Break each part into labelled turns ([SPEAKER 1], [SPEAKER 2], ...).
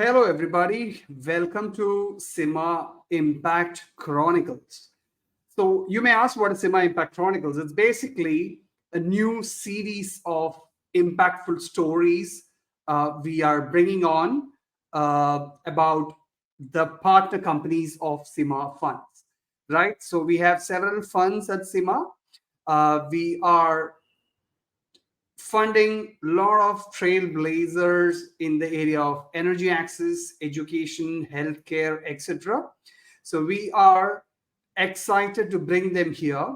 [SPEAKER 1] Hello, everybody. Welcome to SIMA Impact Chronicles. So, you may ask what is SIMA Impact Chronicles? It's basically a new series of impactful stories we are bringing on about the partner companies of SIMA funds, right? So, we have several funds at SIMA. We are funding a lot of trailblazers in the area of energy access, education, healthcare, etc. So we are excited to bring them here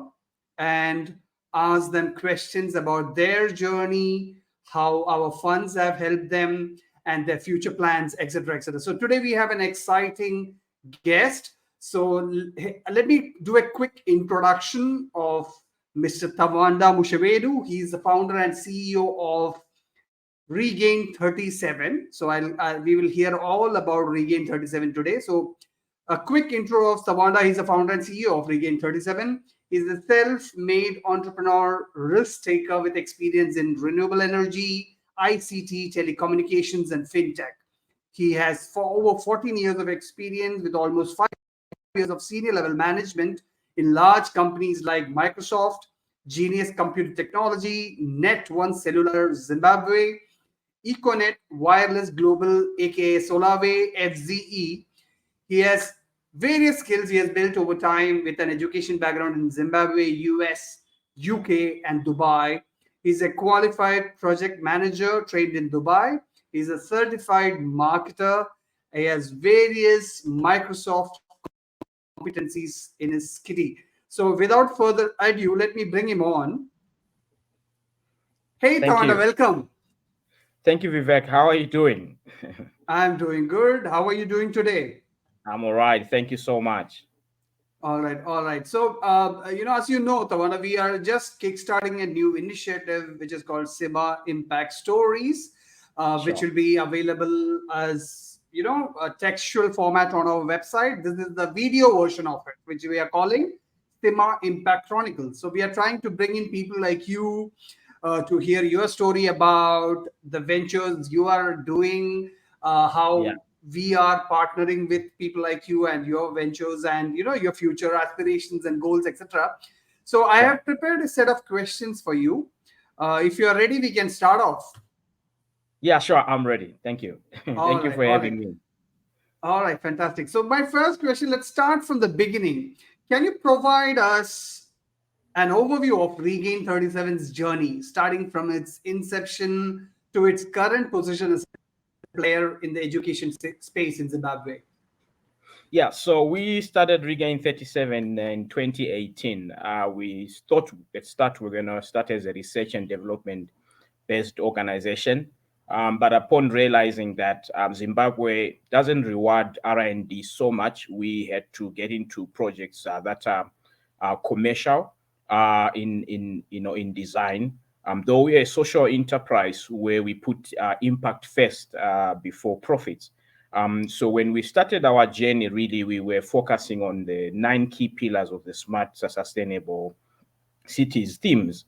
[SPEAKER 1] and ask them questions about their journey, how our funds have helped them, and their future plans, etc., etc. So today we have an exciting guest. So let me do a quick introduction of Mr. Tawanda Mushawedu. He's the founder and CEO of Regain37. So we will hear all about Regain37 today. So a quick intro of Tawanda. He's the founder and CEO of Regain37. He's a self-made entrepreneur, risk taker with experience in renewable energy, ICT, telecommunications, and fintech. He has over 14 years of experience with almost 5 years of senior level management in large companies like Microsoft, Genius Computer Technology, Net One Cellular Zimbabwe, Econet Wireless Global, aka Solave FZE. He has various skills he has built over time with an education background in Zimbabwe, US, UK, and Dubai. He's a qualified project manager trained in Dubai. He's a certified marketer. He has various Microsoft competencies in his kitty. So without further ado, let me bring him on. Hey,
[SPEAKER 2] Thank
[SPEAKER 1] Tawanda,
[SPEAKER 2] you.
[SPEAKER 1] welcome.
[SPEAKER 2] Thank you, Vivek. How are you doing?
[SPEAKER 1] I'm doing good. How are you doing today?
[SPEAKER 2] I'm all right. Thank you so much.
[SPEAKER 1] All right, all right. So, as you know, Tawana, we are just kickstarting a new initiative which is called SIMA Impact Stories, which
[SPEAKER 2] Sure.
[SPEAKER 1] will be available as a textual format on our website. This is the video version of it, which we are calling SIMA Impact Chronicles. So, we are trying to bring in people like you to hear your story about the ventures you are doing,
[SPEAKER 2] Yeah.
[SPEAKER 1] how we are partnering with people like you and your ventures and your future aspirations and goals, etc. So I
[SPEAKER 2] Sure.
[SPEAKER 1] have prepared a set of questions for you. If you are ready, we can start off.
[SPEAKER 2] Yeah, sure. I'm ready. Thank you.
[SPEAKER 1] All
[SPEAKER 2] Thank you
[SPEAKER 1] right,
[SPEAKER 2] for
[SPEAKER 1] all right,
[SPEAKER 2] having me.
[SPEAKER 1] all right, fantastic. So my first question, let's start from the beginning. Can you provide us an overview of Regain 37's journey, starting from its inception to its current position as a player in the education space in Zimbabwe?
[SPEAKER 2] Yeah, so we started Regain 37 in 2018. We thought at start we're going to start as a research and development based organization. But upon realizing that Zimbabwe doesn't reward R&D so much, we had to get into projects that are commercial in design. Though we're a social enterprise where we put impact first before profits. So when we started our journey, really, we were focusing on the 9 key pillars of the smart, sustainable cities themes.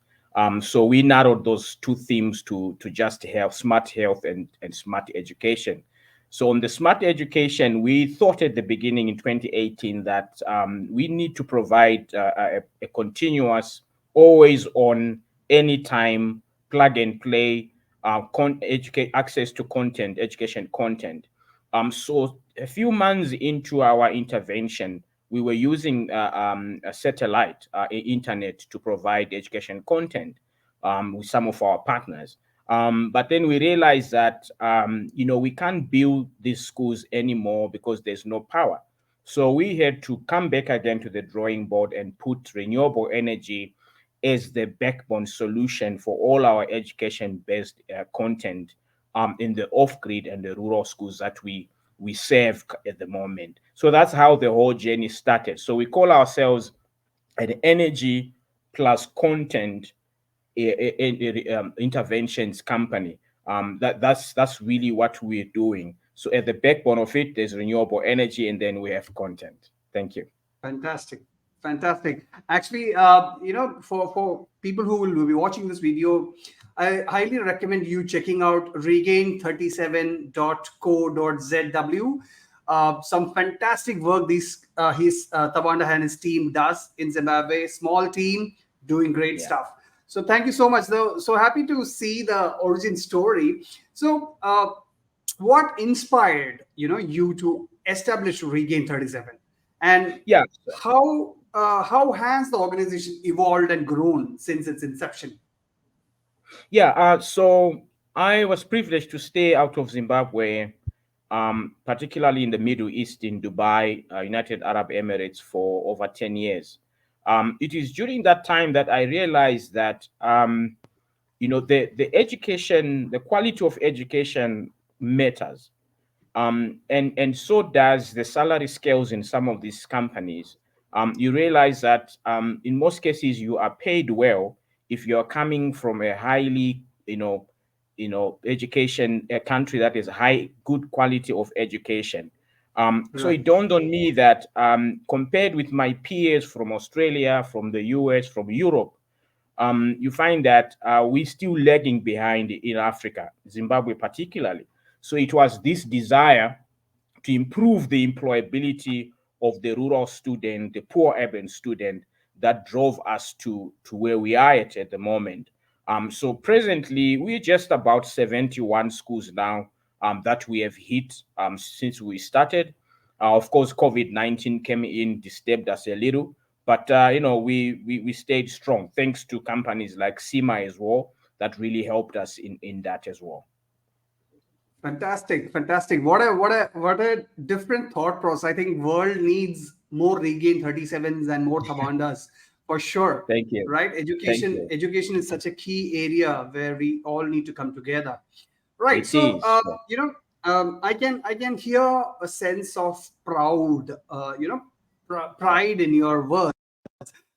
[SPEAKER 2] So we narrowed those 2 themes to just smart health and smart education. So on the smart education, we thought at the beginning in 2018 that we need to provide a continuous, always on, anytime, plug and play, access to content, education content. So a few months into our intervention, we were using a satellite internet to provide education content with some of our partners. But then we realized that we can't build these schools anymore because there's no power. So we had to come back again to the drawing board and put renewable energy as the backbone solution for all our education-based content in the off-grid and the rural schools that we serve at the moment. So that's how the whole journey started. So we call ourselves an energy plus content interventions company. That's really what we're doing. So at the backbone of it, there's renewable energy, and then we have content. Thank you.
[SPEAKER 1] Fantastic. Fantastic. Actually, for people who will be watching this video, I highly recommend you checking out regain37.co.zw. Some fantastic work these his Tawanda and his team does in Zimbabwe. Small team doing great
[SPEAKER 2] Yeah.
[SPEAKER 1] stuff. So thank you so much. Though, so happy to see the origin story. So, what inspired you to establish Regain 37, and
[SPEAKER 2] Yeah.
[SPEAKER 1] how has the organization evolved and grown since its inception?
[SPEAKER 2] Yeah. So I was privileged to stay out of Zimbabwe, particularly in the Middle East, in Dubai, United Arab Emirates, for over 10 years. It is during that time that I realized that, the education, the quality of education matters. And so does the salary scales in some of these companies. You realize that in most cases you are paid well if you're coming from a highly, education, a country that is high, good quality of education. So it
[SPEAKER 1] Right.
[SPEAKER 2] dawned on me that compared with my peers from Australia, from the US, from Europe, you find that we're still lagging behind in Africa, Zimbabwe particularly. So it was this desire to improve the employability of the rural student, the poor urban student, that drove us to where we are at the moment. So presently, we're just about 71 schools now that we have hit since we started. Of course, COVID-19 came in, disturbed us a little, but we stayed strong thanks to companies like SIMA as well that really helped us in that as well.
[SPEAKER 1] Fantastic, fantastic. What a different thought process. I think world needs more Regain 37s and more Tawandas for sure.
[SPEAKER 2] Thank you.
[SPEAKER 1] Right?
[SPEAKER 2] Thank
[SPEAKER 1] Education
[SPEAKER 2] you.
[SPEAKER 1] education is such a key area where we all need to come together. Right.
[SPEAKER 2] It
[SPEAKER 1] So,
[SPEAKER 2] is.
[SPEAKER 1] I can hear a sense of
[SPEAKER 2] Yeah.
[SPEAKER 1] pride in your words.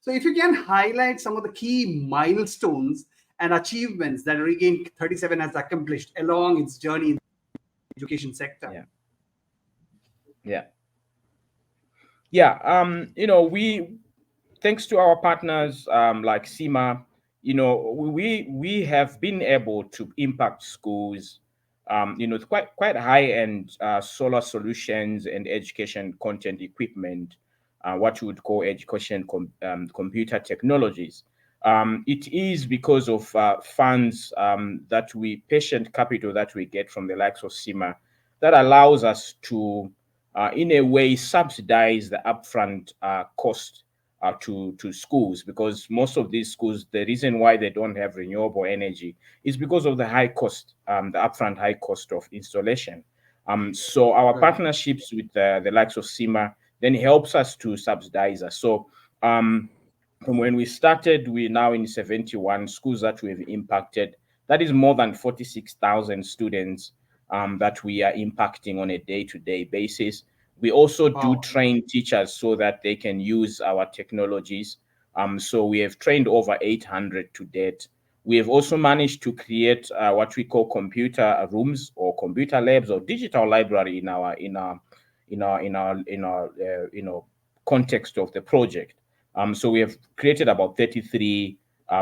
[SPEAKER 1] So, if you can highlight some of the key milestones and achievements that Regain 37 has accomplished along its journey in the education sector.
[SPEAKER 2] Yeah. Yeah. Yeah. We thanks to our partners like SIMA, we have been able to impact schools, with quite high end solar solutions and education content equipment, what you would call education computer technologies. It is because of funds that we patient capital that we get from the likes of SIMA that allows us to, in a way, subsidize the upfront cost to schools, because most of these schools, the reason why they don't have renewable energy is because of the high cost, the upfront high cost of installation. So our
[SPEAKER 1] Right.
[SPEAKER 2] partnerships with the likes of SIMA then helps us to subsidize us. So um, from when we started, we're now in 71 schools that we've impacted. That is more than 46,000 students that we are impacting on a day-to-day basis. We also do
[SPEAKER 1] Wow.
[SPEAKER 2] train teachers so that they can use our technologies. So we have trained over 800 to date. We have also managed to create what we call computer rooms or computer labs or digital library in our context of the project. So we have created about 33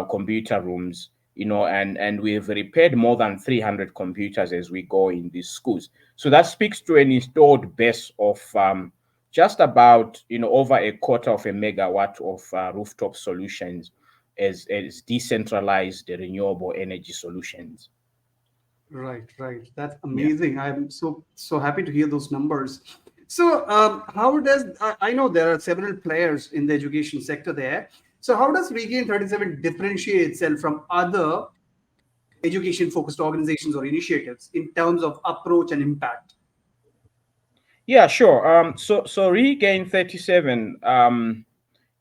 [SPEAKER 2] computer rooms, and we've repaired more than 300 computers as we go in these schools. So that speaks to an installed base of just about, over a quarter of a megawatt of rooftop solutions as decentralized renewable energy solutions.
[SPEAKER 1] Right, right. That's
[SPEAKER 2] Yeah.
[SPEAKER 1] amazing. I'm so happy to hear those numbers. So, how does I know there are several players in the education sector there. So, how does Regain 37 differentiate itself from other education focused organizations or initiatives in terms of approach and impact?
[SPEAKER 2] Yeah, sure. So Regain 37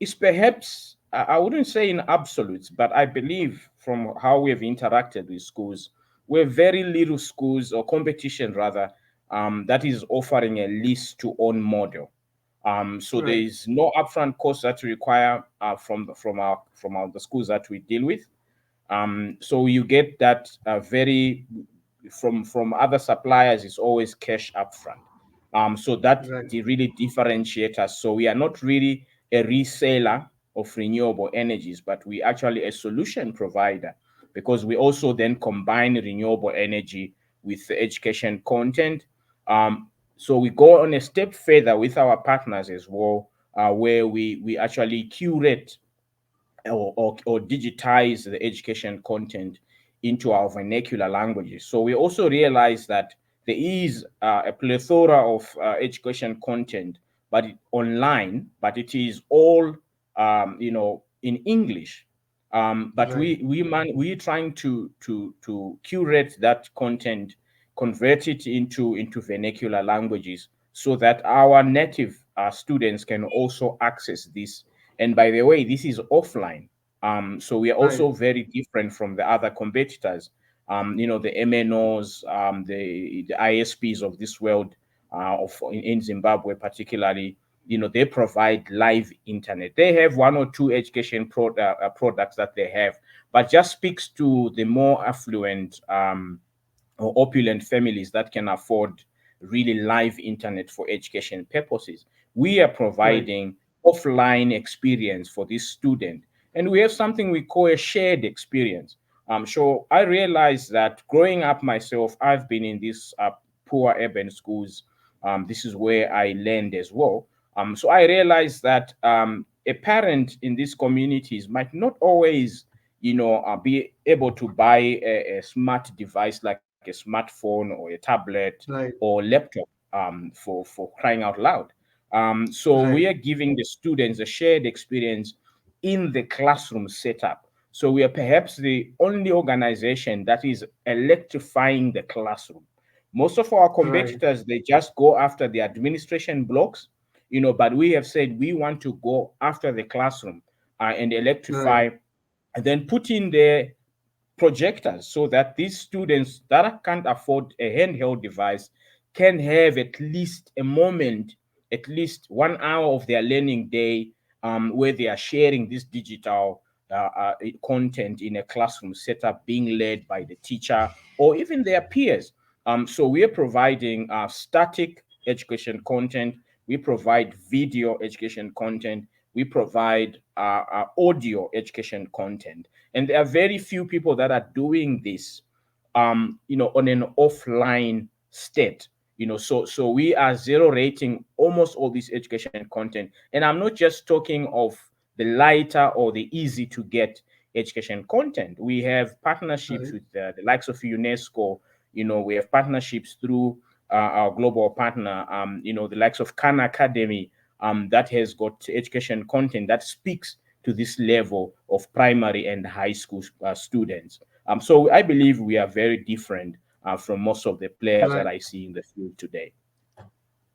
[SPEAKER 2] is perhaps, I wouldn't say in absolutes, but I believe from how we've interacted with schools, we're very little schools or competition rather, that is offering a lease to own model. So there
[SPEAKER 1] Right,
[SPEAKER 2] is no upfront cost that we require from the schools that we deal with. So you get that very from other suppliers is always cash upfront. So that
[SPEAKER 1] right,
[SPEAKER 2] really differentiates us. So we are not really a reseller of renewable energies, but we actually a solution provider, because we also then combine renewable energy with the education content. So we go on a step further with our partners as well, where we actually curate or digitize the education content into our vernacular languages. So we also realize that there is a plethora of education content, but online, but it is all in English. But
[SPEAKER 1] Right.
[SPEAKER 2] we're trying to curate that content, convert it into vernacular languages, so that our native students can also access this. And by the way, this is offline. So we are
[SPEAKER 1] Right.
[SPEAKER 2] also very different from the other competitors. The MNOs, the ISPs of this world, in Zimbabwe particularly, they provide live internet. They have one or two education products that they have, but just speaks to the more affluent or opulent families that can afford really live internet for education purposes. We are
[SPEAKER 1] Right.
[SPEAKER 2] providing offline experience for this student, and we have something we call a shared experience. So I realized that growing up myself, I've been in these poor urban schools. This is where I learned as well. So I realized that a parent in these communities might not always be able to buy a smart device like a smartphone or a tablet
[SPEAKER 1] Right.
[SPEAKER 2] or laptop, for crying out loud. So we
[SPEAKER 1] Right.
[SPEAKER 2] are giving the students a shared experience in the classroom setup. So we are perhaps the only organization that is electrifying the classroom. Most of our
[SPEAKER 1] Right.
[SPEAKER 2] competitors, they just go after the administration blocks, but we have said we want to go after the classroom, and
[SPEAKER 1] Right.
[SPEAKER 2] electrify, and then put in there projectors, so that these students that can't afford a handheld device can have at least a moment, at least 1 hour of their learning day, where they are sharing this digital content in a classroom setup, being led by the teacher or even their peers. So we are providing static education content, we provide video education content, we provide audio education content, and there are very few people that are doing this on an offline state. So we are zero rating almost all this education content, and I'm not just talking of the lighter or the easy to get education content. We have partnerships
[SPEAKER 1] Right.
[SPEAKER 2] with the likes of UNESCO. We have partnerships through our global partner, the likes of Khan Academy, that has got education content that speaks to this level of primary and high school students. So I believe we are very different from most of the players that
[SPEAKER 1] Right.
[SPEAKER 2] I see in the field today.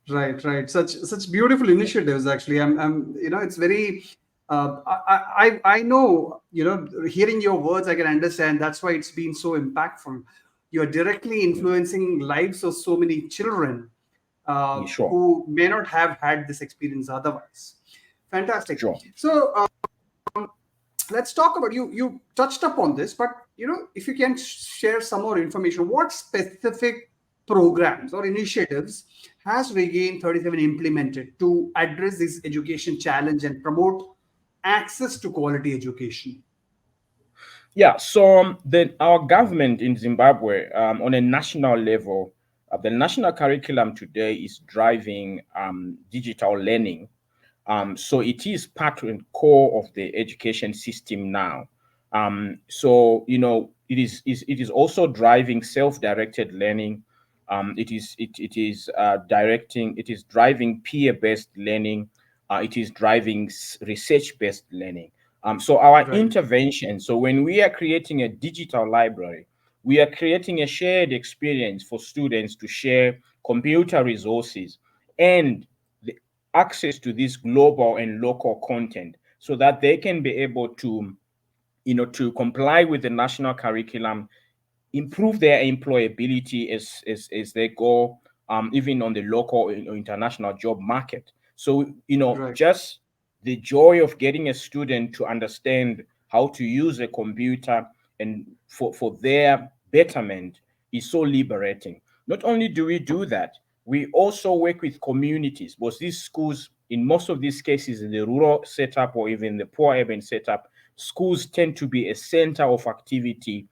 [SPEAKER 1] Right, right. Such beautiful initiatives. Actually, it's very. I know. Hearing your words, I can understand. That's why it's been so impactful. You're directly influencing lives of so many children
[SPEAKER 2] Yeah, sure,
[SPEAKER 1] who may not have had this experience otherwise. Fantastic.
[SPEAKER 2] sure.
[SPEAKER 1] So let's talk about you touched upon this, but if you can share some more information, what specific programs or initiatives has Regain 37 implemented to address this education challenge and promote access to quality education?
[SPEAKER 2] Yeah, so then our government in Zimbabwe, on a national level, the national curriculum today is driving digital learning. So it is part and core of the education system now. So it is also driving self-directed learning. It is driving peer-based learning. It is driving research-based learning. So our
[SPEAKER 1] Right.
[SPEAKER 2] intervention. So when we are creating a digital library, we are creating a shared experience for students to share computer resources and the access to this global and local content, so that they can be able to comply with the national curriculum, improve their employability as they go, even on the local or international job market. So
[SPEAKER 1] Right.
[SPEAKER 2] just the joy of getting a student to understand how to use a computer and for their betterment is so liberating. Not only do we do that, We also work with communities, but these schools, in most of these cases, in the rural setup or even the poor urban setup, schools tend to be a center of activity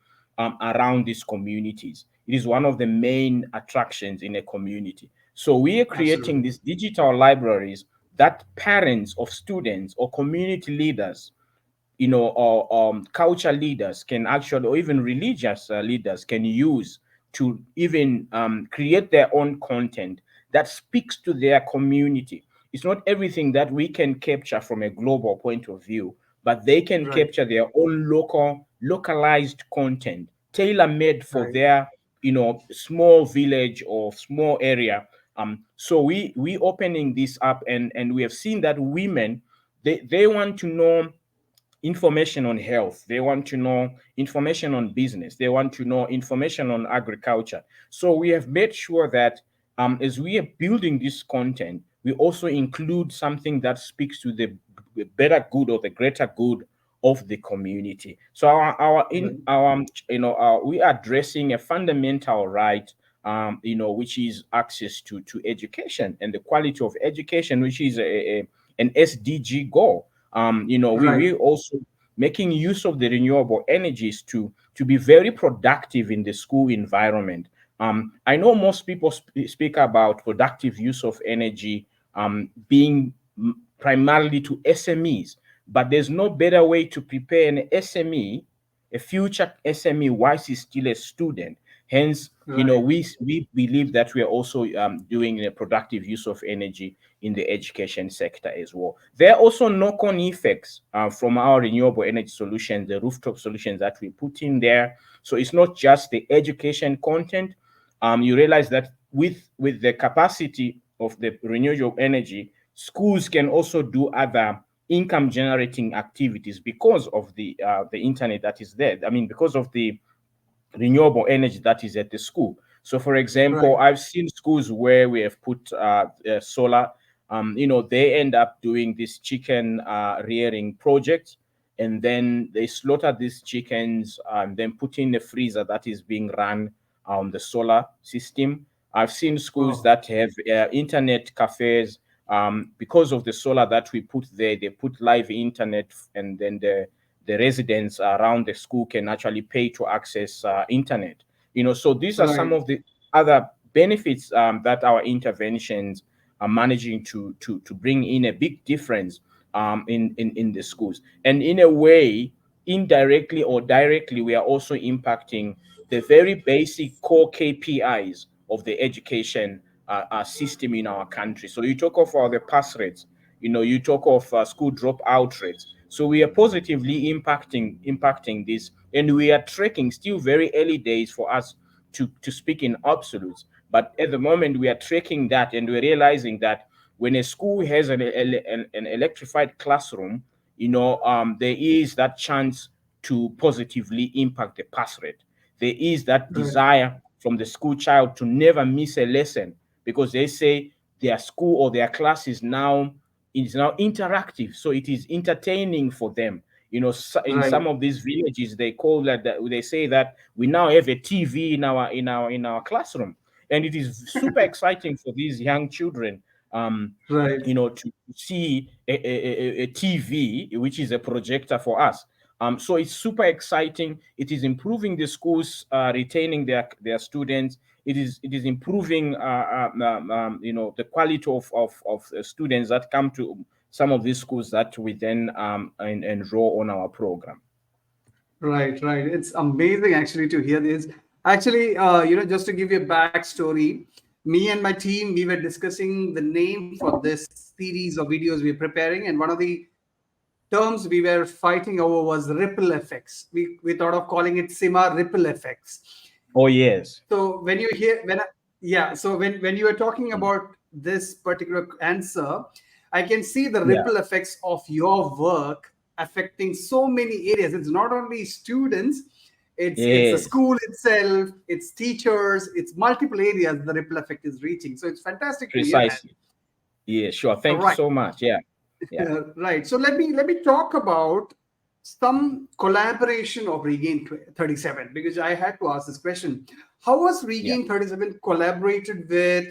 [SPEAKER 2] around these communities. It is one of the main attractions in a community. So we are creating
[SPEAKER 1] Absolutely.
[SPEAKER 2] these digital libraries that parents of students or community leaders, or culture leaders can actually, or even religious leaders can use to even create their own content that speaks to their community. It's not everything that we can capture from a global point of view, but they can
[SPEAKER 1] Right.
[SPEAKER 2] capture their own localized content, tailor-made for
[SPEAKER 1] Right.
[SPEAKER 2] their, small village or small area. So we opening this up, and we have seen that women, they want to know information on health, they want to know information on business, they want to know information on agriculture. So we have made sure that as we are building this content, we also include something that speaks to the better good or the greater good of the community. So our in
[SPEAKER 1] Right.
[SPEAKER 2] our we are addressing a fundamental right, which is access to education and the quality of education, which is an SDG goal. We
[SPEAKER 1] Right.
[SPEAKER 2] also making use of the renewable energies to be very productive in the school environment. I know most people speak about productive use of energy being primarily to SMEs, but there's no better way to prepare an SME, a future SME, whilst he's still a student. Hence,
[SPEAKER 1] Right.
[SPEAKER 2] we believe that we are also doing a productive use of energy in the education sector as well. There are also knock-on effects from our renewable energy solutions, the rooftop solutions that we put in there. So it's not just the education content. You realize that with the capacity of the renewable energy, schools can also do other income generating activities because of the internet that is there. I mean, because of the renewable energy that is at the school. So, for example,
[SPEAKER 1] Right.
[SPEAKER 2] I've seen schools where we have put solar. They end up doing this chicken rearing project, and then they slaughter these chickens and then put in the freezer that is being run on the solar system. I've seen schools
[SPEAKER 1] Oh.
[SPEAKER 2] that have internet cafes. Because of the solar that we put there, they put live internet, and then the residents around the school can actually pay to access internet. So these are some
[SPEAKER 1] Right.
[SPEAKER 2] of the other benefits that our interventions are managing to bring in a big difference in the schools. And in a way, indirectly or directly, we are also impacting the very basic core KPIs of the education system in our country. So you talk of the pass rates, you talk of school dropout rates. So we are positively impacting this, and we are tracking, still very early days for us to speak in absolutes. But at the moment, we are tracking that, and we're realizing that when a school has an electrified classroom, there is that chance to positively impact the pass rate. There is that
[SPEAKER 1] Right.
[SPEAKER 2] desire from the school child to never miss a lesson, because they say their school or their class is now interactive, so it is entertaining for them. In some
[SPEAKER 1] Right.
[SPEAKER 2] of these villages, they call that they say that we now have a TV in our classroom, and it is super exciting for these young children.
[SPEAKER 1] Right.
[SPEAKER 2] To see a TV, which is a projector for us. So it's super exciting. It is improving the schools, retaining their students. It is improving the quality of students that come to some of these schools that we then enroll on our program.
[SPEAKER 1] Right, right. It's amazing actually to hear this. Actually, just to give you a backstory, me and my team, we were discussing the name for this series of videos we're preparing, and one of the terms we were fighting over was ripple effects. We thought of calling it SIMA ripple effects.
[SPEAKER 2] Oh yes.
[SPEAKER 1] So when you hear yeah, so when you are talking
[SPEAKER 2] Mm.
[SPEAKER 1] about this particular answer, I can see the
[SPEAKER 2] Yeah.
[SPEAKER 1] ripple effects of your work affecting so many areas. It's not only students, it's the
[SPEAKER 2] Yes.
[SPEAKER 1] school itself, it's teachers, it's multiple areas the ripple effect is reaching. So it's fantastic to hear that.
[SPEAKER 2] Precisely. Yeah. Sure.
[SPEAKER 1] All
[SPEAKER 2] Thank you
[SPEAKER 1] right.
[SPEAKER 2] so much. Yeah. Yeah.
[SPEAKER 1] Right. So let me talk about some collaboration of Regain 37, because I had to ask this question. How was
[SPEAKER 2] Yeah.
[SPEAKER 1] Regain 37 collaborated with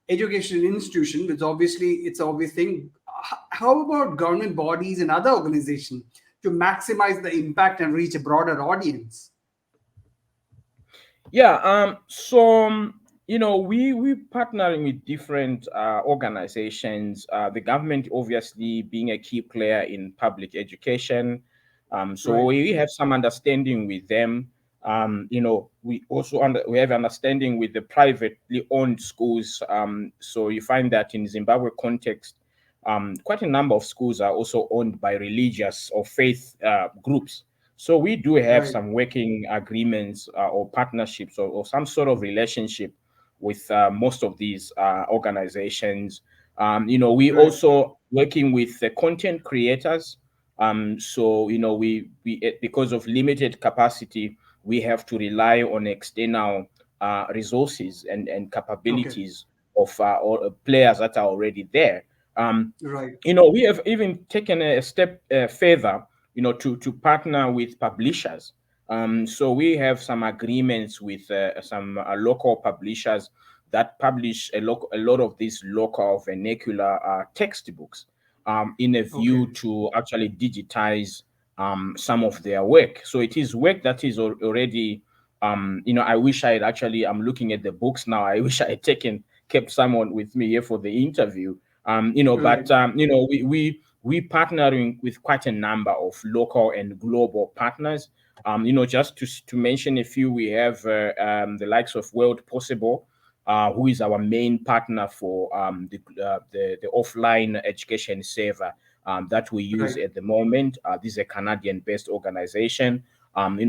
[SPEAKER 1] educational institution, which obviously it's an obvious thing. How about government bodies and other organizations to maximize the impact and reach a broader audience?
[SPEAKER 2] Yeah, so we partnering with different organizations. The government obviously being a key player in public education. So
[SPEAKER 1] Right.
[SPEAKER 2] we have some understanding with them. We also we have understanding with the privately owned schools. So you find that in Zimbabwe context, quite a number of schools are also owned by religious or faith groups. So we do have
[SPEAKER 1] Right.
[SPEAKER 2] some working agreements or partnerships or some sort of relationship with most of these organizations. We
[SPEAKER 1] Right.
[SPEAKER 2] also working with the content creators. So because of limited capacity, we have to rely on external resources and
[SPEAKER 1] Okay.
[SPEAKER 2] capabilities of or players that are already there. Um,
[SPEAKER 1] Right.
[SPEAKER 2] we have even taken a step further, to partner with publishers. So we have some agreements with some local publishers that publish a lot of these local vernacular textbooks, in a
[SPEAKER 1] Okay.
[SPEAKER 2] view to actually digitize some of their work. So it is work that is already, I wish I had actually, I'm looking at the books now. I wish I had kept someone with me here for the interview.
[SPEAKER 1] Right.
[SPEAKER 2] But we partnering with quite a number of local and global partners. Just to mention a few, we have the likes of World Possible, who is our main partner for the offline education server that we use
[SPEAKER 1] Right.
[SPEAKER 2] at the moment. This is a Canadian-based organization.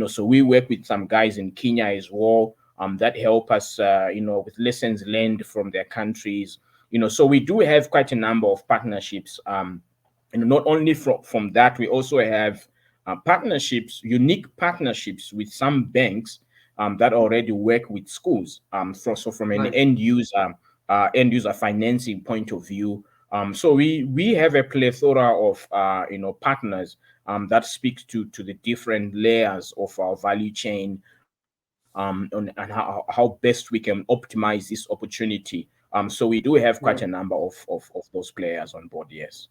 [SPEAKER 2] So we work with some guys in Kenya as well, that help us, with lessons learned from their countries. So we do have quite a number of partnerships. Not only from that, we also have partnerships, unique partnerships with some banks that already work with schools. So from an
[SPEAKER 1] Right.
[SPEAKER 2] end user financing point of view, so we have a plethora of partners that speaks to the different layers of our value chain, and how best we can optimize this opportunity. So we do have quite a
[SPEAKER 1] Right.
[SPEAKER 2] number of those players on board. Yes.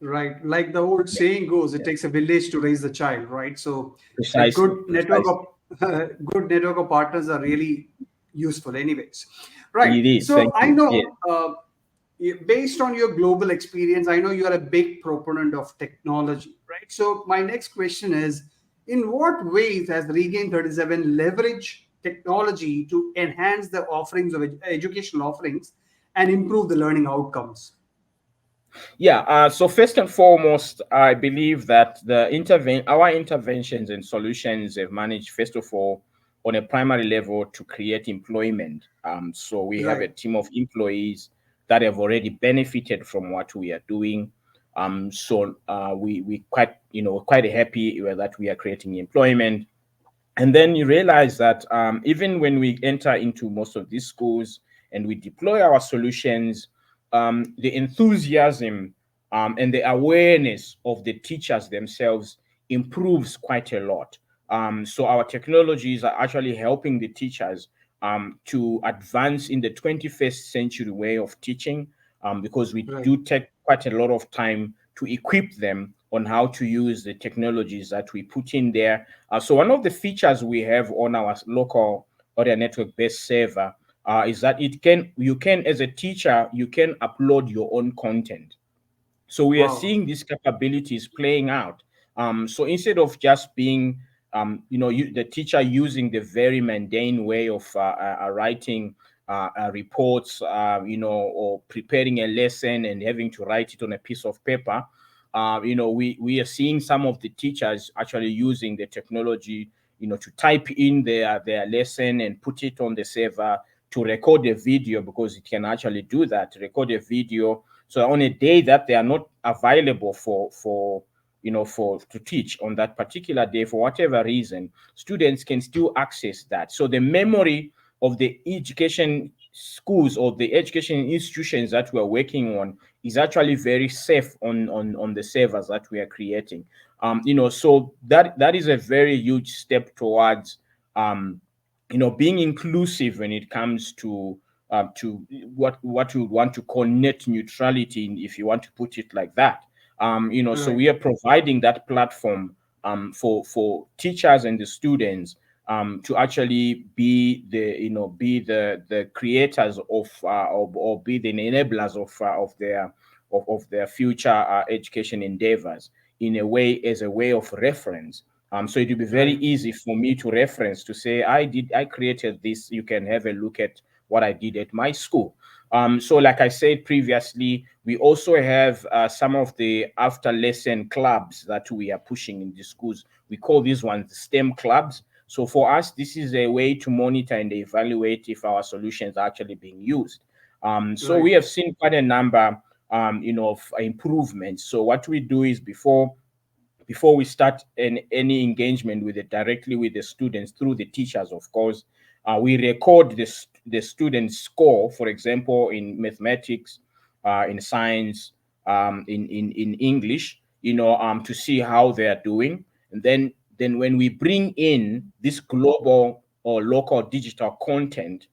[SPEAKER 1] Right. Like the old
[SPEAKER 2] Yeah.
[SPEAKER 1] saying goes, it
[SPEAKER 2] Yeah.
[SPEAKER 1] takes a village to raise a child, right? So a
[SPEAKER 2] Precisely.
[SPEAKER 1] good network
[SPEAKER 2] Precisely.
[SPEAKER 1] of good network of partners are really useful, anyways. Right.
[SPEAKER 2] It is.
[SPEAKER 1] So
[SPEAKER 2] Thank
[SPEAKER 1] I
[SPEAKER 2] you. Yeah.
[SPEAKER 1] know, based on your global experience, I know you are a big proponent of technology, right? So my next question is, in what ways has Regain 37 leveraged technology to enhance the offerings of educational offerings and improve the learning outcomes?
[SPEAKER 2] Yeah. So first and foremost, I believe that our interventions and solutions have managed, first of all, on a primary level to create employment. So we have
[SPEAKER 1] Right.
[SPEAKER 2] a team of employees that have already benefited from what we are doing. So we quite happy that we are creating employment. And then you realize that even when we enter into most of these schools and we deploy our solutions, the enthusiasm and the awareness of the teachers themselves improves quite a lot. So our technologies are actually helping the teachers to advance in the 21st century way of teaching, because we
[SPEAKER 1] Right.
[SPEAKER 2] do take quite a lot of time to equip them on how to use the technologies that we put in there. So one of the features we have on our local area network-based server is that you can, as a teacher, you can upload your own content. So we are
[SPEAKER 1] Wow.
[SPEAKER 2] seeing these capabilities playing out. So instead of just being, the teacher using the very mundane way of writing reports, or preparing a lesson and having to write it on a piece of paper, we are seeing some of the teachers actually using the technology, to type in their lesson and put it on the server, to record a video, because it can actually do that, record a video. So on a day that they are not available for to teach on that particular day for whatever reason, students can still access that. So the memory of the education schools or the education institutions that we're working on is actually very safe on the servers that we are creating. So that is a very huge step towards being inclusive when it comes to to what we want to call net neutrality, if you want to put it like that. So
[SPEAKER 1] Right.
[SPEAKER 2] we are providing that platform for teachers and the students to actually be the creators of or be the enablers of their future education endeavors in a way, as a way of reference. So it will be very
[SPEAKER 1] Right.
[SPEAKER 2] easy for me to reference, to say, I created this. You can have a look at what I did at my school. So like I said previously, we also have some of the after lesson clubs that we are pushing in the schools. We call these ones the STEM clubs. So for us, this is a way to monitor and evaluate if our solutions are actually being used. So we
[SPEAKER 1] Right.
[SPEAKER 2] have seen quite a number of improvements. So what we do is, before we start any engagement with it directly with the students, through the teachers, of course, we record the student's score, for example, in mathematics, in science, in English, to see how they are doing. And then when we bring in this global or local digital content,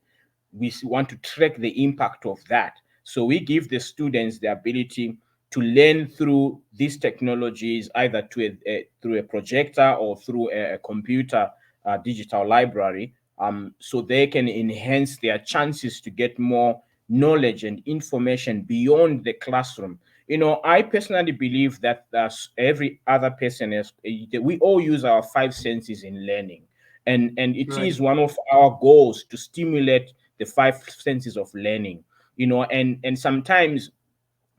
[SPEAKER 2] we want to track the impact of that. So we give the students the ability to learn through these technologies, either through a projector or through a computer digital library, so they can enhance their chances to get more knowledge and information beyond the classroom. I personally believe that every other person is, we all use our five senses in learning, and it
[SPEAKER 1] Right.
[SPEAKER 2] is one of our goals to stimulate the five senses of learning. And sometimes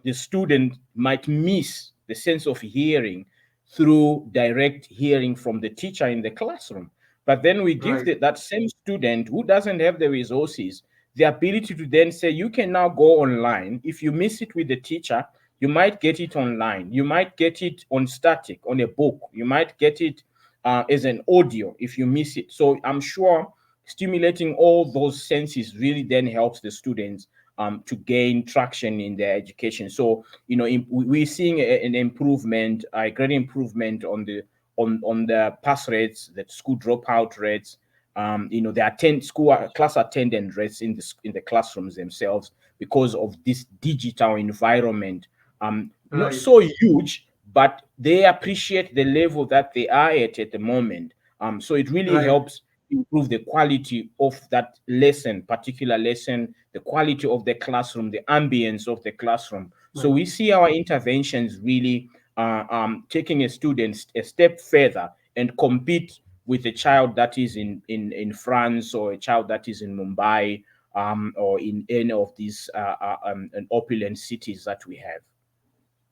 [SPEAKER 2] the student might miss the sense of hearing through direct hearing from the teacher in the classroom. But then we give
[SPEAKER 1] Right.
[SPEAKER 2] that same student who doesn't have the resources the ability to then say, you can now go online. If you miss it with the teacher, you might get it online. You might get it on static, on a book. You might get it as an audio if you miss it. So I'm sure stimulating all those senses really then helps the students to gain traction in their education. So we're seeing an improvement, a great improvement on the pass rates, the school dropout rates, the school class attendance rates in the classrooms themselves, because of this digital environment. Not
[SPEAKER 1] Right.
[SPEAKER 2] so huge, but they appreciate the level that they are at the moment. So it really
[SPEAKER 1] Right.
[SPEAKER 2] helps improve the quality of that particular lesson, the quality of the classroom, the ambience of the classroom. So
[SPEAKER 1] Right.
[SPEAKER 2] we see our interventions really taking a student a step further and compete with a child that is in France, or a child that is in Mumbai, or in any of these opulent cities that we have.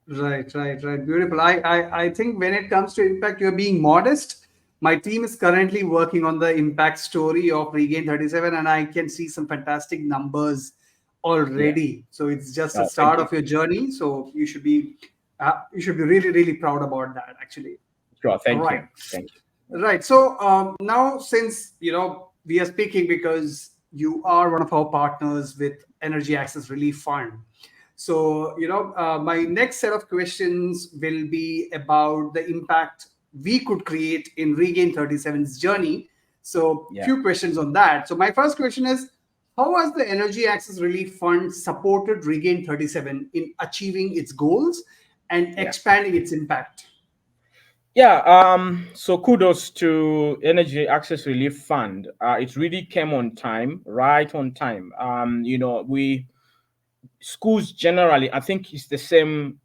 [SPEAKER 1] Right, right, right. Beautiful. I think when it comes to impact, you're being modest. My team is currently working on the impact story of Regain 37, and I can see some fantastic numbers
[SPEAKER 2] Yeah.
[SPEAKER 1] already. So it's just a
[SPEAKER 2] Oh, thank
[SPEAKER 1] start
[SPEAKER 2] you.
[SPEAKER 1] of your journey. So you should be really, really proud about that, actually.
[SPEAKER 2] Sure.
[SPEAKER 1] All
[SPEAKER 2] Thank
[SPEAKER 1] right.
[SPEAKER 2] you. Thank you.
[SPEAKER 1] Right. So now, since we are speaking because you are one of our partners with Energy Access Relief Fund. So my next set of questions will be about the impact we could create in Regain 37's journey. So
[SPEAKER 2] Yeah.
[SPEAKER 1] few questions on that. So my first question is, how has the Energy Access Relief Fund supported Regain 37 in achieving its goals and
[SPEAKER 2] Yeah.
[SPEAKER 1] expanding its impact?
[SPEAKER 2] Yeah, so kudos to Energy Access Relief Fund. It really came on time, right on time. We schools generally, I think it's the same,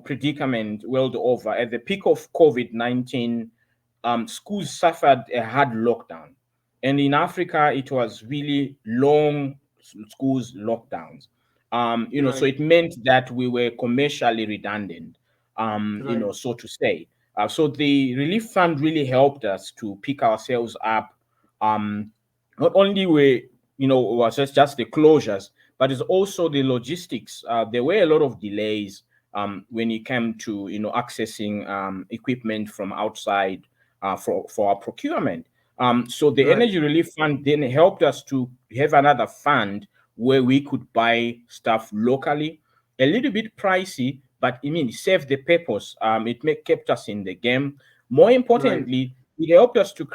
[SPEAKER 2] predicament world over. At the peak of COVID-19, schools suffered a hard lockdown. And in Africa, it was really long schools lockdowns. So
[SPEAKER 1] Right.
[SPEAKER 2] it meant that we were commercially redundant,
[SPEAKER 1] Right.
[SPEAKER 2] so to say. So the relief fund really helped us to pick ourselves up. Um, Not only was just the closures, but it's also the logistics. There were a lot of delays when it came to accessing equipment from outside for our procurement. So the
[SPEAKER 1] Right.
[SPEAKER 2] Energy Relief Fund then helped us to have another fund where we could buy stuff locally, a little bit pricey, but I mean, it served the purpose. Kept us in the game. More
[SPEAKER 1] Right.
[SPEAKER 2] importantly, it helped us to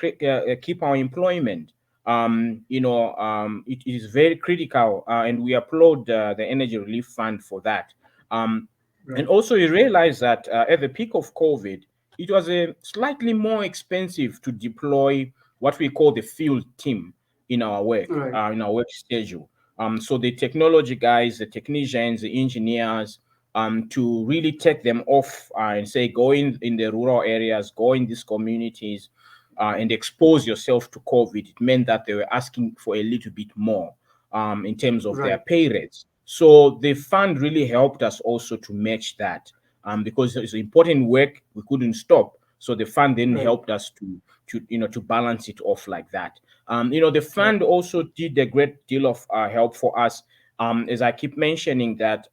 [SPEAKER 2] keep our employment. it is very critical, and we applaud the Energy Relief Fund for that. And
[SPEAKER 1] Right.
[SPEAKER 2] also, you realize that at the peak of COVID, it was slightly more expensive to deploy what we call the field team
[SPEAKER 1] Right.
[SPEAKER 2] in our work schedule. So the technology guys, the technicians, the engineers, to really take them off and say, go in the rural areas, go in these communities, and expose yourself to COVID. It meant that they were asking for a little bit more in terms of their
[SPEAKER 1] Right.
[SPEAKER 2] pay rates. So the fund really helped us also to match that, because it's important work we couldn't stop. So the fund then
[SPEAKER 1] Right.
[SPEAKER 2] helped us to balance it off like that. The
[SPEAKER 1] Right.
[SPEAKER 2] fund also did a great deal of help for us. As I keep mentioning that,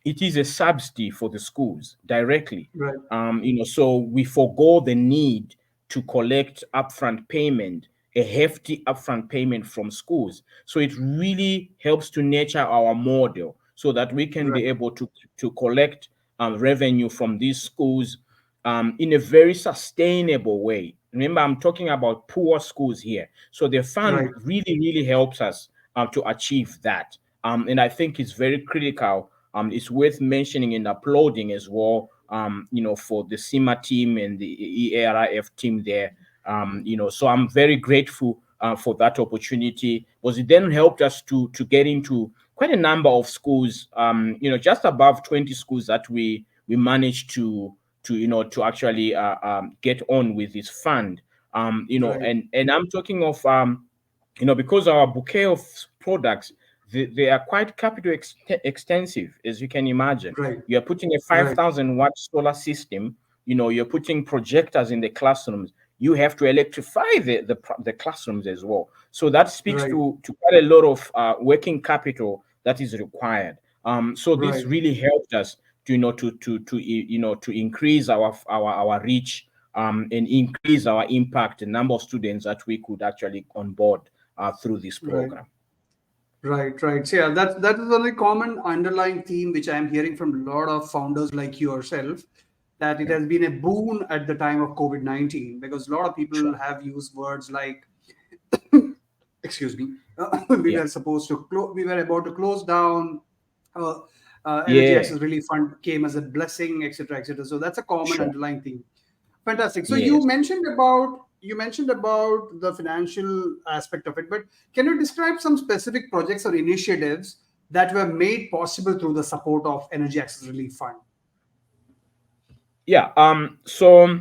[SPEAKER 2] it is a subsidy for the schools directly.
[SPEAKER 1] Right.
[SPEAKER 2] So we forego the need to collect upfront payment, a hefty upfront payment from schools. So it really helps to nurture our model so that we can
[SPEAKER 1] Right.
[SPEAKER 2] be able to collect revenue from these schools in a very sustainable way. Remember, I'm talking about poor schools here. So the fund
[SPEAKER 1] Right.
[SPEAKER 2] really, really helps us to achieve that. And I think it's very critical. It's worth mentioning and applauding as well, for the SIMA team and the EARIF team there. So I'm very grateful for that opportunity, because it then helped us to get into quite a number of schools, just above 20 schools that we managed to actually get on with this fund.
[SPEAKER 1] Right.
[SPEAKER 2] And I'm talking of because our bouquet of products, they are quite capital extensive, as you can imagine.
[SPEAKER 1] Right.
[SPEAKER 2] You're putting a
[SPEAKER 1] Right.
[SPEAKER 2] 5,000 watt solar system. You're putting projectors in the classrooms. You have to electrify the classrooms as well. So that speaks
[SPEAKER 1] Right.
[SPEAKER 2] to quite a lot of working capital that is required. So this
[SPEAKER 1] Right.
[SPEAKER 2] really helped us to increase our reach, and increase our impact, the number of students that we could actually onboard through this
[SPEAKER 1] Right.
[SPEAKER 2] program.
[SPEAKER 1] Right, right. So yeah, that is a very common underlying theme which I am hearing from a lot of founders like yourself, that it
[SPEAKER 2] Yeah,
[SPEAKER 1] has been a boon at the time of COVID-19 because a lot of people
[SPEAKER 2] sure.
[SPEAKER 1] have used words like, excuse me, we
[SPEAKER 2] Yeah,
[SPEAKER 1] were supposed to we were about to close down. Uh, Energy
[SPEAKER 2] yeah,
[SPEAKER 1] Access Relief Fund came as a blessing, etc., etc. So that's a common
[SPEAKER 2] sure.
[SPEAKER 1] underlying theme. Fantastic. So
[SPEAKER 2] Yes.
[SPEAKER 1] you mentioned about the financial aspect of it, but can you describe some specific projects or initiatives that were made possible through the support of Energy Access Relief Fund?
[SPEAKER 2] Yeah. So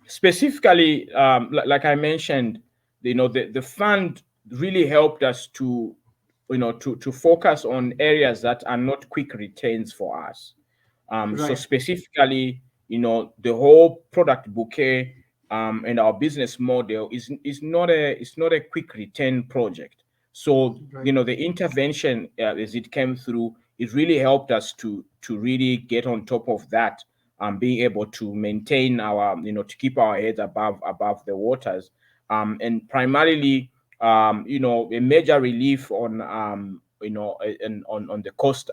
[SPEAKER 2] specifically, like I mentioned, the fund really helped us to focus on areas that are not quick returns for us. So
[SPEAKER 1] Right,
[SPEAKER 2] specifically, the whole product bouquet, and our business model is not a quick return project. So
[SPEAKER 1] right,
[SPEAKER 2] the intervention, as it came through, it really helped us to really get on top of that, being able to maintain our, to keep our heads above the waters, and primarily, a major relief on, on the cost,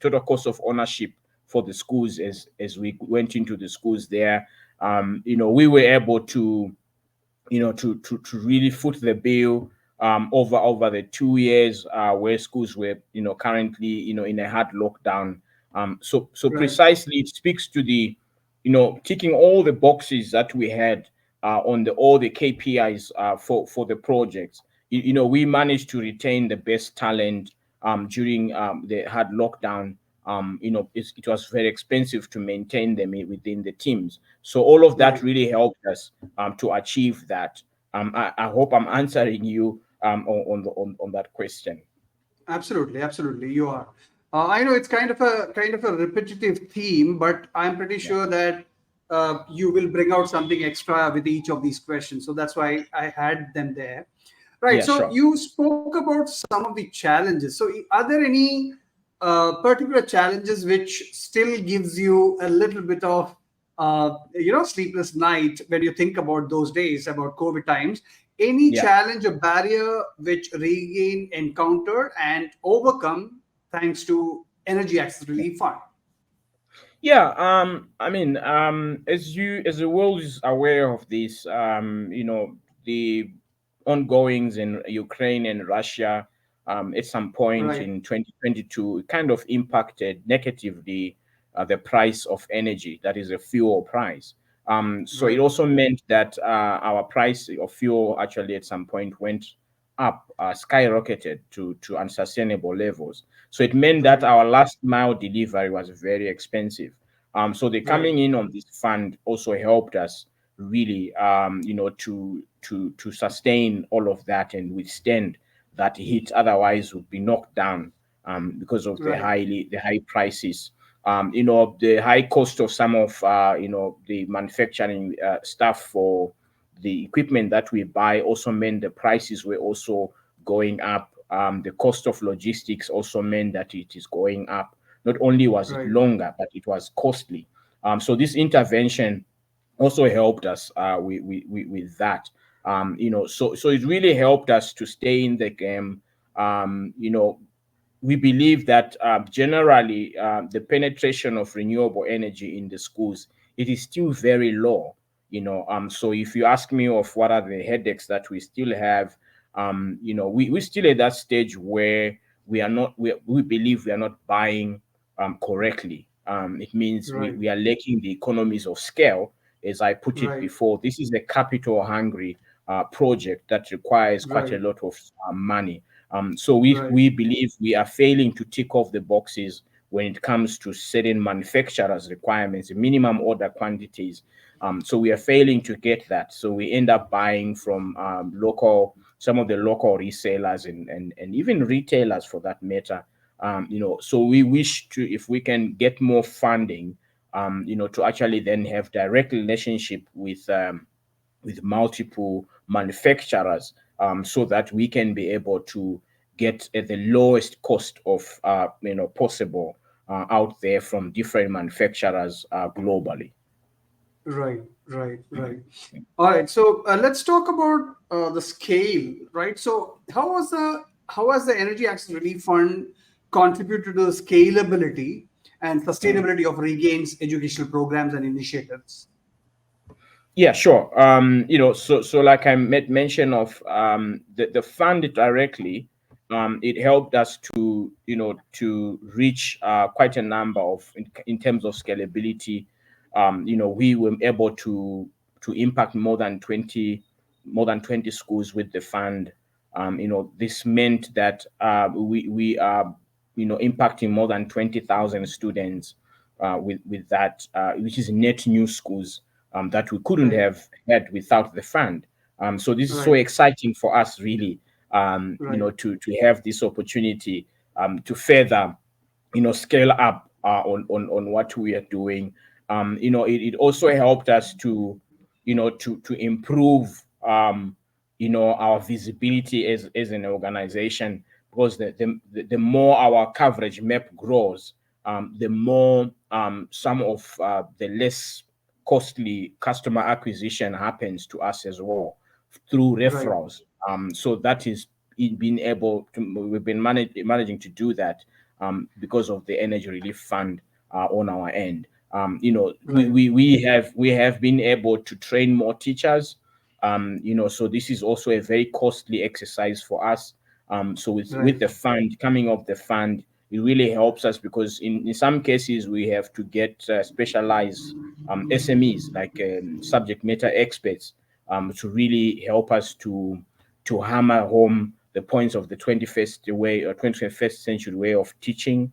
[SPEAKER 2] total cost of ownership for the schools, as we went into the schools there. We were able to really foot the bill, over the 2 years, where schools were, currently, in a hard lockdown. So
[SPEAKER 1] right,
[SPEAKER 2] precisely, it speaks to the, ticking all the boxes that we had, on all the KPIs, for the projects. We managed to retain the best talent during the hard lockdown. It was very expensive to maintain them within the teams. So all of that
[SPEAKER 1] right.
[SPEAKER 2] really helped us to achieve that. I hope I'm answering you on that question.
[SPEAKER 1] Absolutely, absolutely. You are. I know it's kind of a repetitive theme, but I'm pretty
[SPEAKER 2] Yeah.
[SPEAKER 1] sure that you will bring out something extra with each of these questions. So that's why I had them there. Right.
[SPEAKER 2] Yeah,
[SPEAKER 1] So
[SPEAKER 2] sure.
[SPEAKER 1] you spoke about some of the challenges. So are there any particular challenges which still gives you a little bit of sleepless night when you think about those days, about COVID times? Any
[SPEAKER 2] Yeah.
[SPEAKER 1] challenge or barrier which Regain encountered and overcome thanks to Energy Access Relief Fund?
[SPEAKER 2] Yeah, I mean, as the world is aware of this, the ongoings in Ukraine and Russia at some point
[SPEAKER 1] Right.
[SPEAKER 2] in 2022 kind of impacted negatively the price of energy, that is a fuel price. So it
[SPEAKER 1] Right.
[SPEAKER 2] also meant that our price of fuel actually at some point went up, skyrocketed to unsustainable levels. So it meant that
[SPEAKER 1] Right.
[SPEAKER 2] our last mile delivery was very expensive. So the
[SPEAKER 1] Right.
[SPEAKER 2] coming in on this fund also helped us really, to sustain all of that and withstand that hit. Otherwise, would be knocked down because of
[SPEAKER 1] Right.
[SPEAKER 2] the high prices. The high cost of some of the manufacturing stuff for the equipment that we buy also meant the prices were also going up. The cost of logistics also meant that it is going up. Not only was it
[SPEAKER 1] Right.
[SPEAKER 2] longer, but it was costly. So this intervention also helped us with that. So it really helped us to stay in the game. Um, you know, we believe that generally the penetration of renewable energy in the schools, it is still very low. So if you ask me of what are the headaches that we still have, we still at that stage where we believe we are not buying correctly. It means
[SPEAKER 1] Right.
[SPEAKER 2] we are lacking the economies of scale. As I put it
[SPEAKER 1] Right.
[SPEAKER 2] before, this is a capital hungry project that requires quite a
[SPEAKER 1] Right.
[SPEAKER 2] lot of money. So we
[SPEAKER 1] Right.
[SPEAKER 2] we believe we are failing to tick off the boxes when it comes to setting manufacturers' requirements, minimum order quantities. So we are failing to get that. So we end up buying from some of the local resellers and even retailers for that matter. So we wish to, if we can get more funding, to actually then have direct relationship with multiple manufacturers, so that we can be able to get at the lowest cost of possible out there from different manufacturers globally.
[SPEAKER 1] Right. Right.
[SPEAKER 2] Mhm.
[SPEAKER 1] Right. All right. So let's talk about the scale. Right. So how has the Energy Access Relief Fund contributed to the scalability and
[SPEAKER 2] Mhm.
[SPEAKER 1] sustainability of Regain's educational programs and initiatives?
[SPEAKER 2] Yeah, sure. So like I mention of the fund directly, it helped us to reach quite a number of in terms of scalability. We were able to impact more than 20 schools with the fund. This meant that we are impacting more than 20,000 students with that, which is net new schools that we couldn't
[SPEAKER 1] Right.
[SPEAKER 2] have had without the fund. So this is so
[SPEAKER 1] Right.
[SPEAKER 2] exciting for us, really,
[SPEAKER 1] Right.
[SPEAKER 2] to have this opportunity to further scale up on what we are doing. It also helped us to improve our visibility as an organization, because the more our coverage map grows, the more some of the less costly customer acquisition happens to us as well through
[SPEAKER 1] Right.
[SPEAKER 2] referrals. So that is being able to, we've been managing to do that because of the Energy Relief Fund on our end.
[SPEAKER 1] Right.
[SPEAKER 2] We have been able to train more teachers. So this is also a very costly exercise for us. So with
[SPEAKER 1] Right.
[SPEAKER 2] the fund coming off the fund, it really helps us because in some cases we have to get specialized SMEs, like subject matter experts, to really help us to hammer home the points of the 21st way or 21st century way of teaching,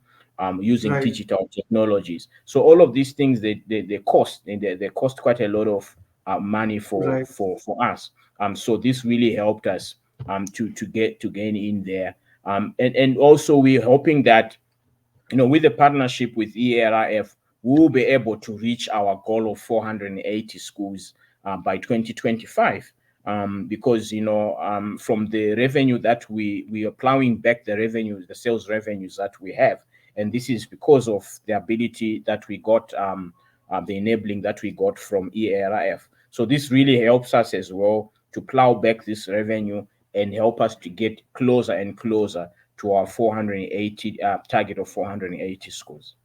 [SPEAKER 2] using
[SPEAKER 1] Right.
[SPEAKER 2] digital technologies. So all of these things, they cost, and they cost quite a lot of money for
[SPEAKER 1] Right.
[SPEAKER 2] for for us. So this really helped us to gain in there. And also we're hoping that with the partnership with ERIF, we will be able to reach our goal of 480 schools by 2025. Because from the revenue that we are plowing back, the revenues, the sales revenues that we have, and this is because of the ability that we got, the enabling that we got from ERIF. So this really helps us as well to plow back this revenue and help us to get closer and closer to our 480 target of 480 schools.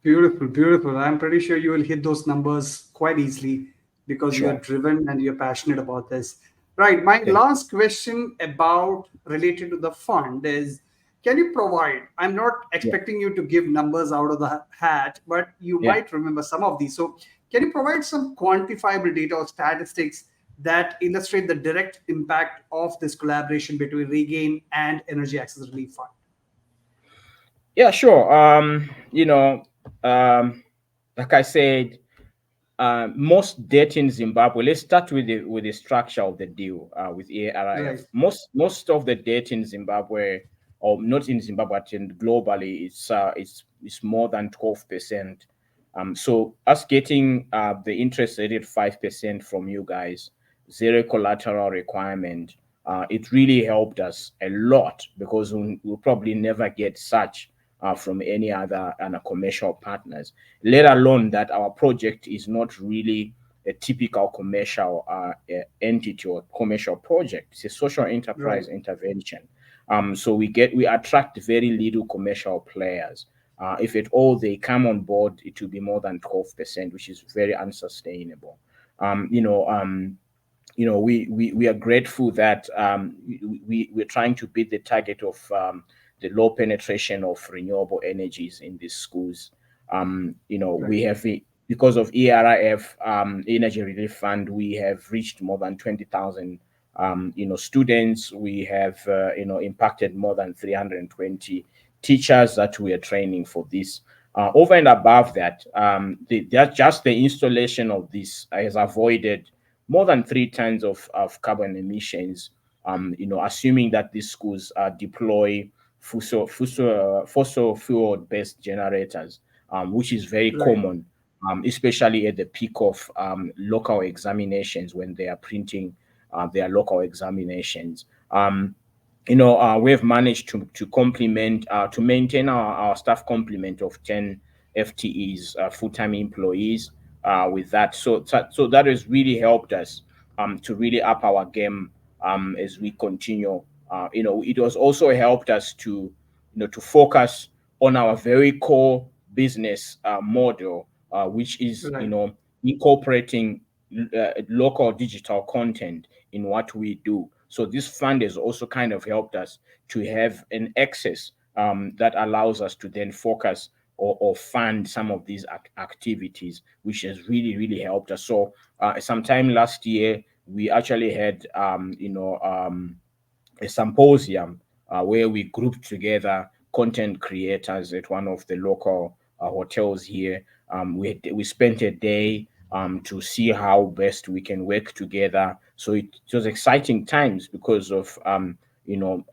[SPEAKER 1] Beautiful, beautiful. I'm pretty sure you will hit those numbers quite easily because you're
[SPEAKER 2] Sure.
[SPEAKER 1] driven and you're passionate about this. Right. My
[SPEAKER 2] Thank
[SPEAKER 1] last question about related to the fund is, can you provide? I'm not
[SPEAKER 2] you.
[SPEAKER 1] expecting you to give numbers out of the hat, but you
[SPEAKER 2] Yeah.
[SPEAKER 1] might remember some of these. So, can you provide some quantifiable data or statistics that illustrate the direct impact of this collaboration between Regain and Energy Access Relief Fund?
[SPEAKER 2] Yeah, sure. Um, like I said, most debt in Zimbabwe. Let's start with the structure of the deal with
[SPEAKER 1] Right.
[SPEAKER 2] ARIF. Most of the debt in Zimbabwe, or not in Zimbabwe, but globally, it's more than 12%. So us getting the interest rate at 5% from you guys, zero collateral requirement, it really helped us a lot because we'll probably never get such from any other commercial partners, let alone that our project is not really a typical commercial entity or commercial project. It's a social
[SPEAKER 1] Right.
[SPEAKER 2] enterprise intervention. So we attract very little commercial players. If at all they come on board, it will be more than 12%, which is very unsustainable. Um, you know, um, we are grateful that we're trying to beat the target of the low penetration of renewable energies in these schools. We
[SPEAKER 1] Right.
[SPEAKER 2] have because of ERIF, Energy Relief Fund, we have reached more than 20,000 students. We have impacted more than 320 teachers that we are training for this. Over and above that, just the installation of this has avoided more than 3 tons of carbon emissions. Assuming that these schools deploy fossil fuel based generators, which is very
[SPEAKER 1] Right.
[SPEAKER 2] common, especially at the peak of local examinations when they are printing their local examinations. We have managed to complement to maintain our staff complement of 10 FTEs, full-time employees, with that. So that has really helped us to really up our game as we continue. It has also helped us to focus on our very core business model, which is
[SPEAKER 1] Right.
[SPEAKER 2] incorporating local digital content in what we do. So this fund has also kind of helped us to have an access that allows us to then focus or fund some of these activities, which has really, really helped us. So sometime last year, we actually had, a symposium where we grouped together content creators at one of the local hotels here. We spent a day to see how best we can work together. So it was exciting times because of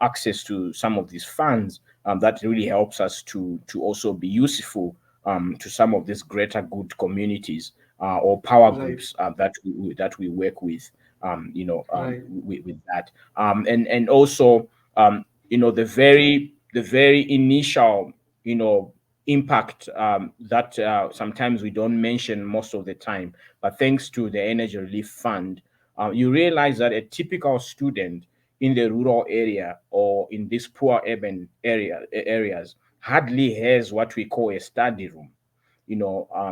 [SPEAKER 2] access to some of these funds that really helps us to also be useful to some of these greater good communities or power
[SPEAKER 1] Right.
[SPEAKER 2] groups that we work with.
[SPEAKER 1] Right.
[SPEAKER 2] With that, and also the very initial impact that sometimes we don't mention most of the time, but thanks to the Energy Relief Fund, you realize that a typical student in the rural area or in these poor urban areas hardly has what we call a study room.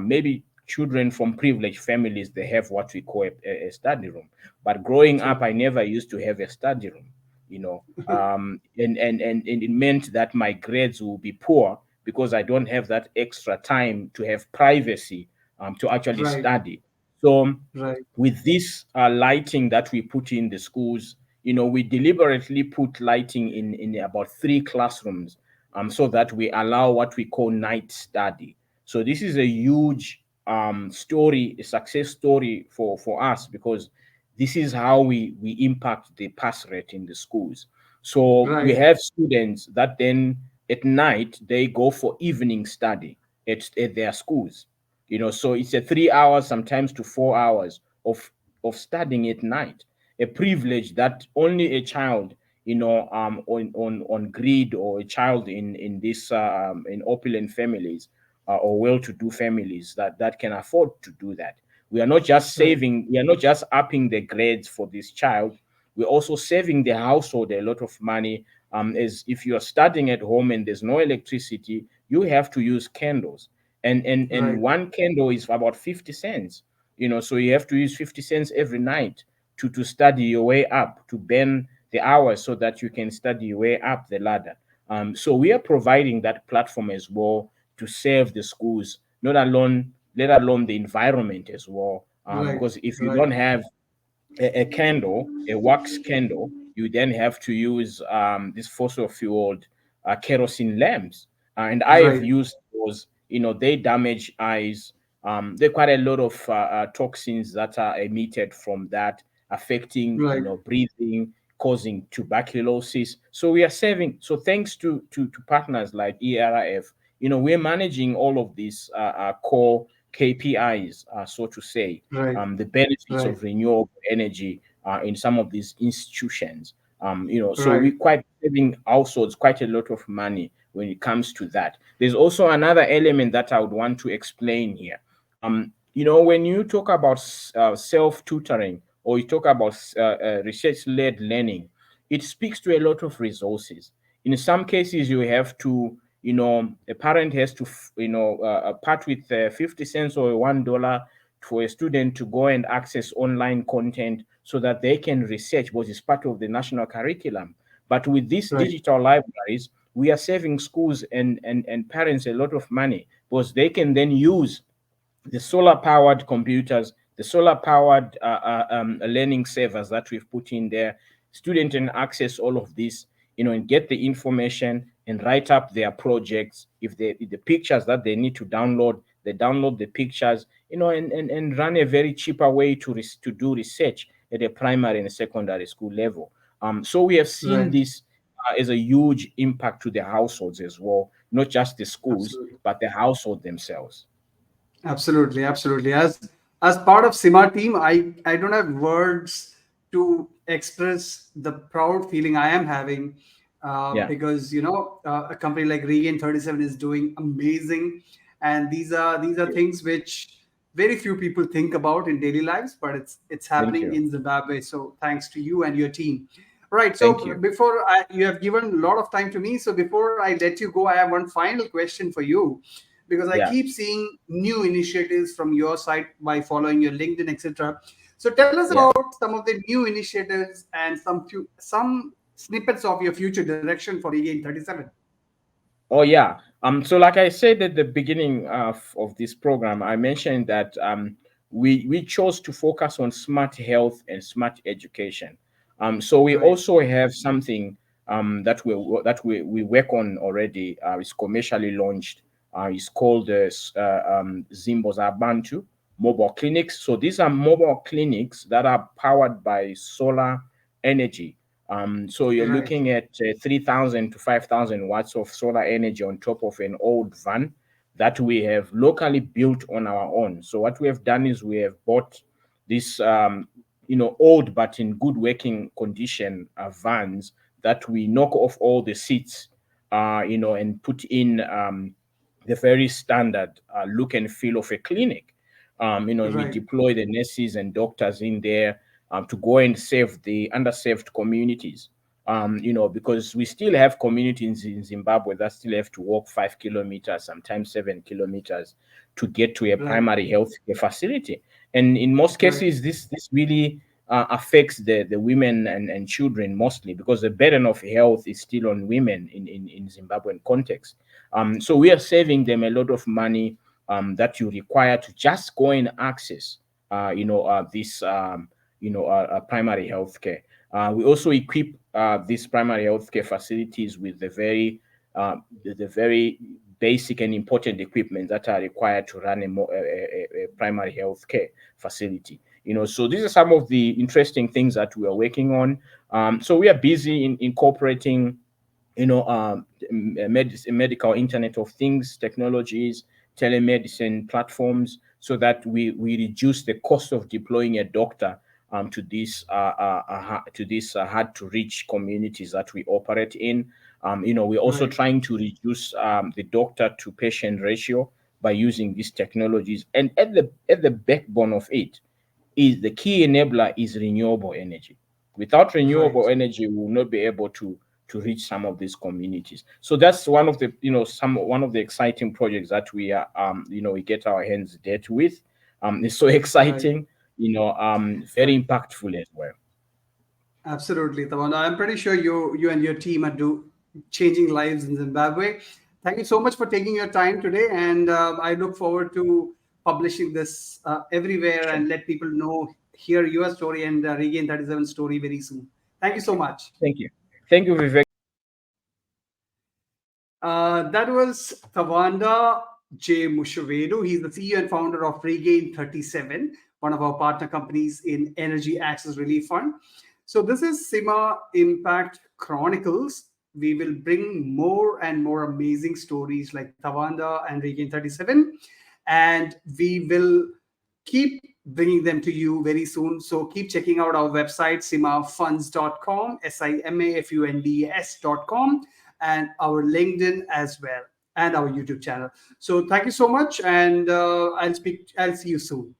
[SPEAKER 2] Maybe children from privileged families, they have what we call a study room, but growing up
[SPEAKER 1] True.
[SPEAKER 2] I never used to have a study room. And it meant that my grades will be poor because I don't have that extra time to have privacy to actually
[SPEAKER 1] Right.
[SPEAKER 2] study. So
[SPEAKER 1] Right.
[SPEAKER 2] with this lighting that we put in the schools, we deliberately put lighting in about 3 classrooms, so that we allow what we call night study. So this is a huge story, a success story for us, because this is how we impact the pass rate in the schools. So we
[SPEAKER 1] Right.
[SPEAKER 2] have students that then at night they go for evening study at their schools. So it's a 3 hours, sometimes to 4 hours of studying at night. A privilege that only a child, on grid, or a child in this in opulent families, or well-to-do families, that can afford to do that.
[SPEAKER 1] Right.
[SPEAKER 2] We are not just upping the grades for this child. We're also saving the household a lot of money. As if you are studying at home and there's no electricity, you have to use candles, and
[SPEAKER 1] Right.
[SPEAKER 2] one candle is about 50 cents. So you have to use 50 cents every night to study your way up, to bend the hours so that you can study your way up the ladder. So we are providing that platform as well to serve the schools, not alone, let alone the environment as well.
[SPEAKER 1] Right.
[SPEAKER 2] Because if you
[SPEAKER 1] Right.
[SPEAKER 2] don't have a candle, a wax candle, you then have to use this fossil fueled kerosene lamps. And I have
[SPEAKER 1] Right.
[SPEAKER 2] used those, they damage eyes. There are quite a lot of toxins that are emitted from that, affecting,
[SPEAKER 1] Right.
[SPEAKER 2] breathing, causing tuberculosis. So we are saving. So thanks to partners like ERF, we're managing all of these core KPIs, so to say,
[SPEAKER 1] Right.
[SPEAKER 2] the benefits
[SPEAKER 1] Right.
[SPEAKER 2] of renewable energy in some of these institutions. So we
[SPEAKER 1] Right.
[SPEAKER 2] quite saving households quite a lot of money when it comes to that. There's also another element that I would want to explain here. When you talk about self-tutoring, or you talk about research-led learning, it speaks to a lot of resources. In some cases, you have to, a parent has to, part with 50 cents or $1 for a student to go and access online content so that they can research what is part of the national curriculum. But with these
[SPEAKER 1] Right.
[SPEAKER 2] digital libraries, we are saving schools and parents a lot of money, because they can then use the solar powered computers, the solar powered learning servers that we've put in there. Student can access all of this, and get the information and write up their projects. If the pictures that they need to download, they download the pictures, and run a very cheaper way to do research at a primary and secondary school level. So we have seen
[SPEAKER 1] Right.
[SPEAKER 2] this as a huge impact to the households as well, not just the schools,
[SPEAKER 1] Absolutely.
[SPEAKER 2] but the household themselves.
[SPEAKER 1] Absolutely, absolutely. As part of SIMA team, I don't have words to express the proud feeling I am having,
[SPEAKER 2] Yeah.
[SPEAKER 1] because a company like Regain37 is doing amazing, and these are things which very few people think about in daily lives, but it's
[SPEAKER 2] Thank
[SPEAKER 1] happening
[SPEAKER 2] you.
[SPEAKER 1] in Zimbabwe. So thanks to you and your team. Right.
[SPEAKER 2] Thank
[SPEAKER 1] So
[SPEAKER 2] you.
[SPEAKER 1] you have given a lot of time to me. So before I let you go, I have one final question for you, because I
[SPEAKER 2] Yeah.
[SPEAKER 1] keep seeing new initiatives from your side by following your LinkedIn, etc. So tell us
[SPEAKER 2] Yeah.
[SPEAKER 1] about some of the new initiatives and some snippets of your future direction for Regain 37.
[SPEAKER 2] Oh yeah. So like I said at the beginning of this program, I mentioned that we chose to focus on smart health and smart education. So we
[SPEAKER 1] Right.
[SPEAKER 2] also have something that we work on already. It's commercially launched. It's called Zimbo Zabantu mobile clinics. So these are mobile clinics that are powered by solar energy. So you're
[SPEAKER 1] Right.
[SPEAKER 2] looking at 3,000 to 5,000 watts of solar energy on top of an old van that we have locally built on our own. So what we have done is we have bought this, old but in good working condition vans that we knock off all the seats, and put in the very standard look and feel of a clinic. We
[SPEAKER 1] Right.
[SPEAKER 2] deploy the nurses and doctors in there to go and serve the underserved communities. Because we still have communities in Zimbabwe that still have to walk 5 kilometers, sometimes 7 kilometers, to get to a
[SPEAKER 1] Right.
[SPEAKER 2] primary health care facility. And in most
[SPEAKER 1] Right.
[SPEAKER 2] cases, this really affects the women and children mostly, because the burden of health is still on women in Zimbabwean context. So we are saving them a lot of money that you require to just go and access, this, primary health care. We also equip these primary healthcare facilities with the very basic and important equipment that are required to run a primary healthcare facility. So these are some of the interesting things that we are working on. So we are busy in incorporating, medical Internet of Things technologies, telemedicine platforms, so that we reduce the cost of deploying a doctor to these hard to reach communities that we operate in. We're also
[SPEAKER 1] Right.
[SPEAKER 2] trying to reduce the doctor to patient ratio by using these technologies. And at the backbone of it is the key enabler is renewable energy. Without
[SPEAKER 1] Right.
[SPEAKER 2] renewable energy, we will not be able to reach some of these communities. So that's one of the one of the exciting projects that we are we get our hands dirty with. It's so
[SPEAKER 1] Right.
[SPEAKER 2] exciting. very impactful as well.
[SPEAKER 1] Absolutely, Tawanda. I'm pretty sure you and your team are changing lives in Zimbabwe. Thank you so much for taking your time today, and I look forward to publishing this everywhere
[SPEAKER 2] Sure.
[SPEAKER 1] and let people hear your story and Regain 37 story very soon. Thank you so
[SPEAKER 2] Okay.
[SPEAKER 1] much.
[SPEAKER 2] Thank you, Vivek.
[SPEAKER 1] That was Tawanda Mushawedu. He's the CEO and founder of Regain37, one of our partner companies in Energy Access Relief Fund. So this is SIMA Impact Chronicles. We will bring more and more amazing stories like Tawanda and Regain37, and we will keep bringing them to you very soon. So keep checking out our website, simafunds.com, simafunds.com, and our LinkedIn as well, and our YouTube channel. So thank you so much, and I'll see you soon.